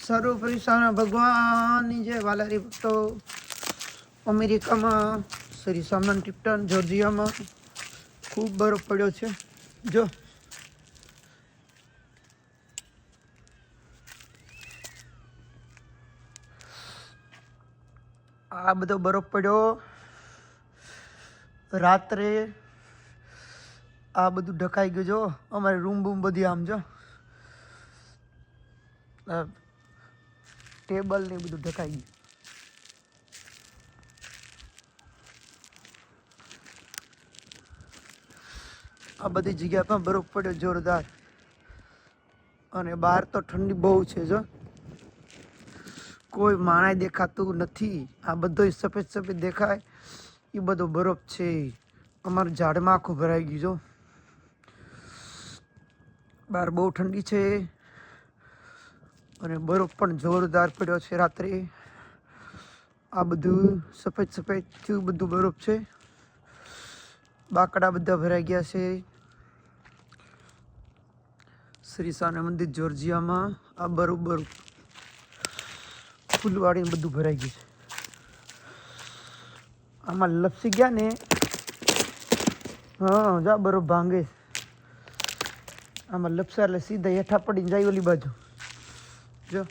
સર્વોપરી સ્વામી ભગવાનની જય. વાલારી ભક્તો, અમેરિકામાં શ્રી સ્વામિનારાયણ ટિપ્ટન જોર્જિયામાં ખૂબ બરફ પડ્યો છે. જો આ બધો બરફ પડ્યો રાત્રે. આ બધું ઢકાઈ ગયું. જો અમારી રૂમ બૂમ બધી આમ જો ટેબલ ને બધું ઢકાઈ ગયું. આ બધી જગ્યા પર બરફ પડ્યો જોરદાર. અને બહાર તો ઠંડી બહુ છે. જો કોઈ માણાય દેખાતું નથી. આ બધો સફેદ સફેદ દેખાય એ બધો બરફ છે. અમારું ઝાડમાં આખું ભરાઈ ગયું. જો બહાર બહુ ઠંડી છે અને બરફ પણ જોરદાર પડ્યો છે રાત્રે. આ બધું સફેદ સફેદ થયું બધું બરફ છે. બાકડા બધા ભરાઈ ગયા છે શ્રી સ્વામિનારાયણ મંદિર જોર્જિયામાં. આ બરોબર ફૂલવાડીને બધું ભરાઈ ગયું છે. આમાં લપસી ગયા ને. હા જા બરફ ભાંગે. આમાં લપસા એટલે સીધા હેઠા પડીને જાય ઓલી બાજુ. જો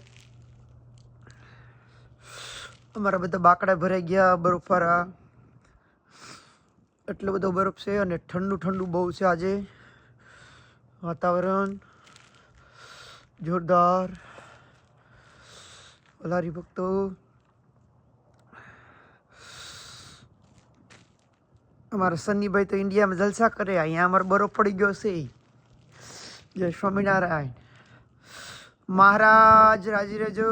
અમારા બધા બાકડા ભરાઈ ગયા બરફવાળા. એટલો બધો બરફ છે અને ઠંડુ ઠંડુ બહુ છે આજે. વાતાવરણ જોરદાર. વલારી ભક્તો, અમારા સન્નીભાઈ તો ઇન્ડિયામાં જલસા કરે. અહીંયા અમારો બરફ પડી ગયો છે. જય સ્વામિનારાયણ. મહારાજ રાજી રહેજો.